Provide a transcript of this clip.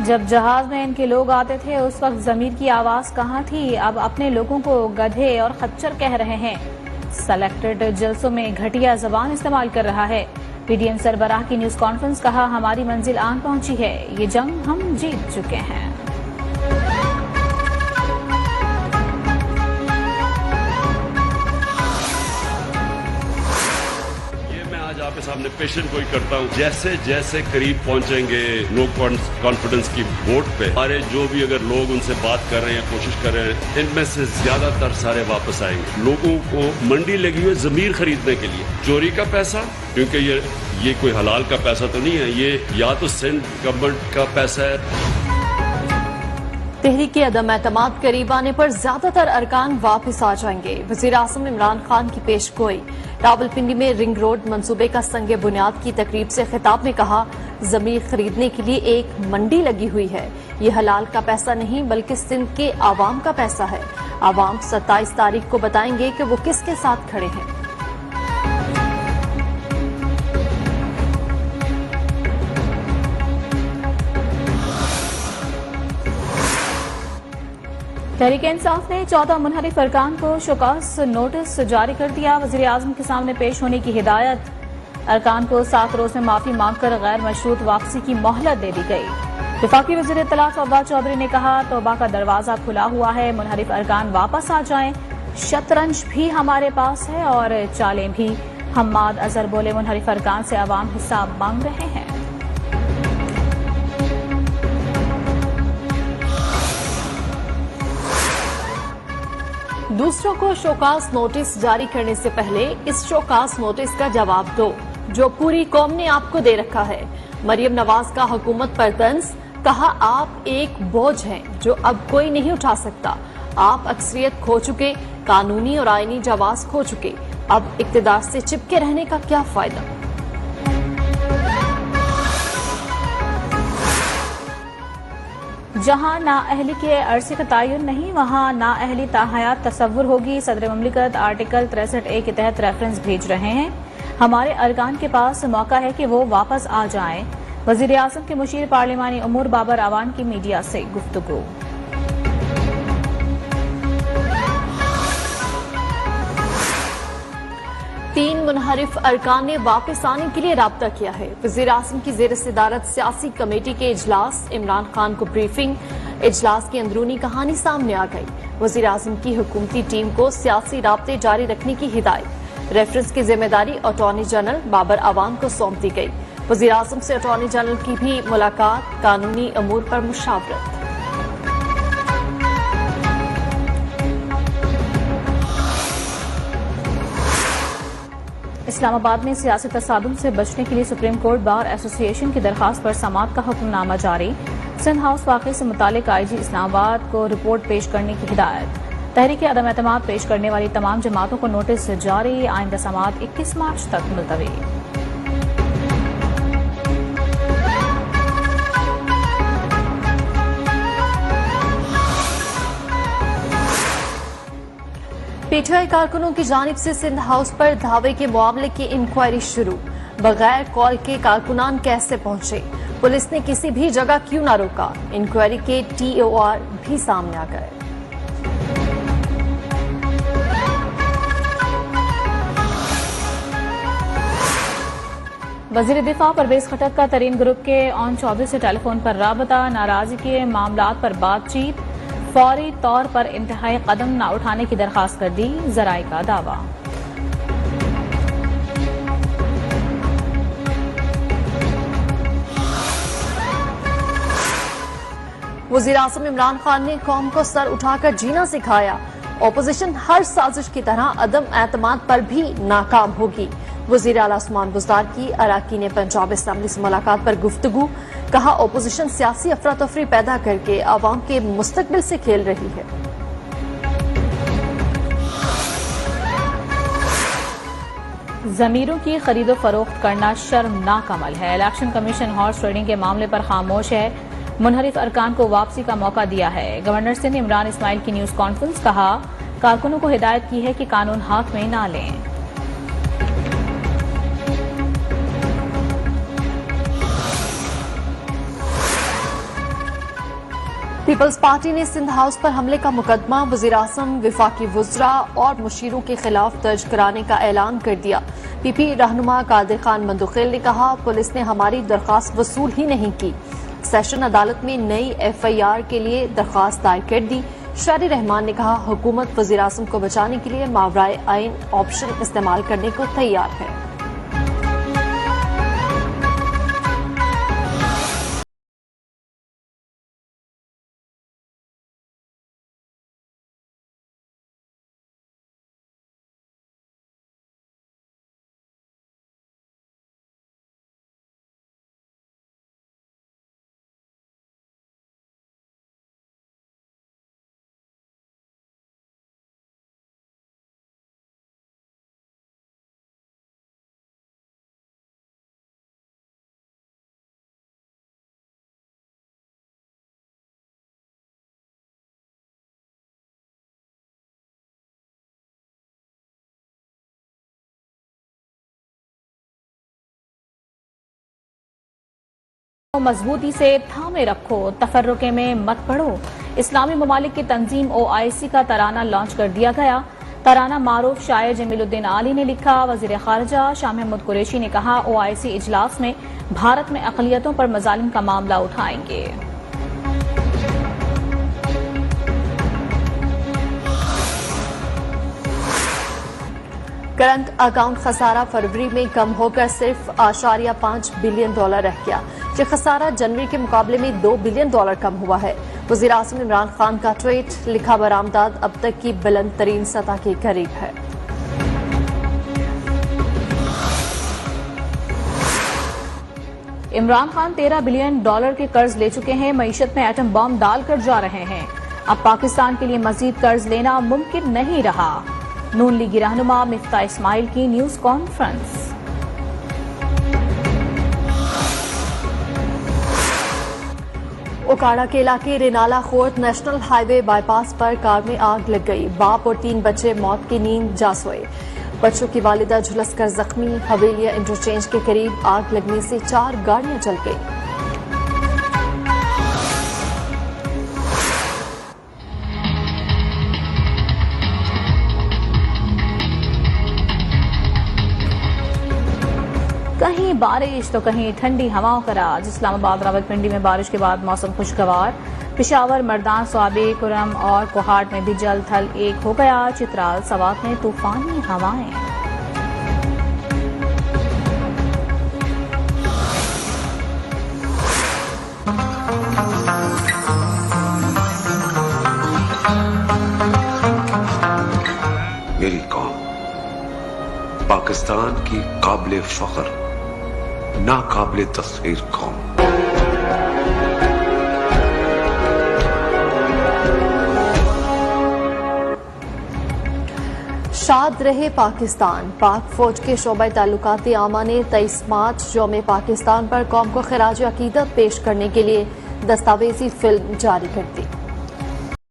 जब जहाज में इनके लोग आते थे उस वक्त जमीर की आवाज कहाँ थी। अब अपने लोगों को गधे और खच्चर कह रहे हैं। सेलेक्टेड जलसों में घटिया जबान इस्तेमाल कर रहा है। पीडीएम सरबराह की न्यूज कॉन्फ्रेंस, कहा हमारी मंजिल आन पहुंची है, ये जंग हम जीत चुके हैं। आपके सामने पेशेंट कोई करता हूं, जैसे जैसे करीब पहुंचेंगे नो कॉन्फिडेंस की वोट पे, हमारे जो भी अगर लोग उनसे बात कर रहे हैं, कोशिश कर रहे हैं, इनमें से ज्यादातर सारे वापस आएंगे। लोगों को मंडी लगी हुई जमीर खरीदने के लिए, चोरी का पैसा, क्योंकि ये कोई हलाल का पैसा तो नहीं है, ये या तो सिंध गवर्नमेंट का पैसा है। तहरीक अदम एतमाद करीब आने पर ज्यादातर अरकान वापस आ जाएंगे। वजीर आजम इमरान खान की पेशगोई। रावलपिंडी में रिंग रोड मंसूबे का संगे बुनियाद की तकरीब से खिताब में कहा, जमीन खरीदने के लिए एक मंडी लगी हुई है। ये हलाल का पैसा नहीं बल्कि सिंध के आवाम का पैसा है। आवाम 27 तारीख को बताएंगे कि वो किसके साथ खड़े हैं। तहरीक इंसाफ ने 14 मुनहरिफ अरकान को शोकॉज नोटिस जारी कर दिया। वजीर आजम के सामने पेश होने की हिदायत। अरकान को 7 रोज में माफी मांगकर गैर मशरूत वापसी की मोहलत दे दी गई। वफाकी वजीर इत्तला तौबा चौधरी ने कहा, तौबा का दरवाजा खुला हुआ है, मुनहरिफ अरकान वापस आ जाएं। शतरंज भी हमारे पास है और चालें भी। हम्माद अजहर बोले, मुनहरिफ अरकान से अवाम हिसाब मांग रहे हैं। दूसरों को शोकास नोटिस जारी करने से पहले इस शोकास नोटिस का जवाब दो जो पूरी कौम ने आपको दे रखा है। मरियम नवाज का हुकूमत पर तंज, कहा आप एक बोझ हैं जो अब कोई नहीं उठा सकता। आप अक्सरियत खो चुके, कानूनी और आईनी जवाब खो चुके, अब इक्तिदार से चिपके रहने का क्या फायदा। जहां नाअहली के अरसे का तयन नहीं, वहां नाअहली ताहयात तसव्वुर होगी। सदर ममलिकत आर्टिकल 63A के तहत रेफरेंस भेज रहे हैं। हमारे अरकान के पास मौका है कि वो वापस आ जाएं। वजीर आजम के मुशीर पार्लिमानी उमूर बाबर अवान की मीडिया से गुफ्तगू। 3 मुनहरिफ अरकान ने वापस आने के लिए राब्ता किया है। वजीर आजम की जेर सदारत सियासी कमेटी के इजलास, इमरान खान को ब्रीफिंग। इजलास की अंदरूनी कहानी सामने आ गई। वजीर आजम की हुकूमती टीम को सियासी राब्ते जारी रखने की हिदायत। रेफरेंस की जिम्मेदारी अटॉर्नी जनरल बाबर अवान को सौंप दी गई। वजीर आजम से अटॉर्नी जनरल की भी मुलाकात, कानूनी अमूर पर मुशावरत। इस्लामाबाद में सियासी तसादुम से बचने के लिए सुप्रीम कोर्ट बार एसोसिएशन की दरखास्त पर समाअत का हुक्मनामा जारी। सिंध हाउस वाक़े से मुतालिक आईजी इस्लामाबाद को रिपोर्ट पेश करने की हिदायत। तहरीक अदम एतमाद पेश करने वाली तमाम जमातों को नोटिस जारी। आइंदा समाअत 21 मार्च तक मुलतवी। पीटीआई कारकुनों की जानिब से सिंध हाउस पर धावे के मामले की इंक्वायरी शुरू। बगैर कॉल के कारकुनान कैसे पहुंचे, पुलिस ने किसी भी जगह क्यों न रोका। इंक्वायरी के TOR भी सामने आ गए। वजीर दिफा परवेज खटक का तरीन ग्रुप के ऑन चौधरी से टेलीफोन पर राबता। नाराजगी के मामलात पर बातचीत, फौरी तौर पर इंतहाई कदम न उठाने की दरखास्त कर दी। जराए का दावा। वजीर आजम इमरान खान ने कौम को सर उठाकर जीना सिखाया। ऑपोजिशन हर साजिश की तरह अदम एतमाद पर भी नाकाम होगी। वजीर आला उस्मान बुज़दार की अराकीन पंजाब असेंबली से मुलाकात पर गुफ्तगू, कहा ऑपोजिशन सियासी अफरा तफरी पैदा करके आवाम के मुस्तकबिल से खेल रही है। जमीरों की खरीदो फरोख्त करना शर्मनाक अमल है। इलेक्शन कमीशन हॉर्स ट्रेडिंग के मामले पर खामोश है। मुनहरिफ अरकान को वापसी का मौका दिया है। गवर्नर सिंध इमरान इस्माइल की न्यूज कॉन्फ्रेंस, कहा कारकुनों को हिदायत की है कि कानून हाथ में ना लें। पीपल्स पार्टी ने सिंध हाउस पर हमले का मुकदमा वज़ीर-ए-आज़म, वफाकी वुज़रा और मुशीरों के खिलाफ दर्ज कराने का ऐलान कर दिया। पीपी रहनुमा कादिर खान मंदुखेल ने कहा, पुलिस ने हमारी दरख्वास्त वसूल ही नहीं की। सेशन अदालत में नई FIR के लिए दरख्वास्त दायर कर दी। शारी रहमान ने कहा, हुकूमत वज़ीर-ए-आज़म को बचाने के लिए मावराए आइन ऑप्शन इस्तेमाल करने को तैयार है। मजबूती से थामे रखो, तफर्रुके में मत पड़ो। इस्लामी ममालिक की तंजीम OIC का तराना लॉन्च कर दिया गया। तराना मारूफ शायर जमीलुद्दीन आली ने लिखा। वजीर खारजा शाह महमूद कुरैशी ने कहा, OIC इजलास में भारत में अक़लियतों पर मजालिम का मामला उठाएंगे। करंट अकाउंट खसारा फरवरी में कम होकर सिर्फ $5 बिलियन रह गया। ये खसारा जनवरी के मुकाबले में $2 बिलियन कम हुआ है। वज़ीर-ए-आज़म इमरान खान का ट्वीट, लिखा, बरामदात अब तक की बुलंद तरीन सतह के करीब है। इमरान खान $13 बिलियन के कर्ज ले चुके हैं। मईशत में एटम बम डालकर जा रहे हैं। अब पाकिस्तान के लिए मजीद कर्ज लेना मुमकिन नहीं रहा। नून लीगी रहनुमा मिफ्ता इस्माइल की न्यूज कॉन्फ्रेंस। ओकाड़ा के इलाके रेनाला खोर्द नेशनल हाईवे बाईपास पर कार में आग लग गई। बाप और 3 बच्चे मौत की नींद जा सोए। बच्चों की वालिदा झुलसकर जख्मी। हवेलिया इंटरचेंज के करीब आग लगने से 4 गाड़ियां जल गई। कहीं बारिश तो कहीं ठंडी हवाओं का राज। इस्लामाबाद रावलपिंडी में बारिश के बाद मौसम खुशगवार। पिशावर, मर्दान, स्वाबी, कुरम और कोहाट में भी जल थल एक हो गया। चित्राल, सवात में तूफानी हवाएं। मेरी कौम पाकिस्तान की काबिले फख्र नाकाबिले तस्वीर कौम। शाद रहे पाकिस्तान। पाक फौज के शोबा ताल्लुकात आमा ने 23 मार्च यौम पाकिस्तान पर कौम को खिराज अकीदत पेश करने के लिए दस्तावेजी फिल्म जारी कर दी।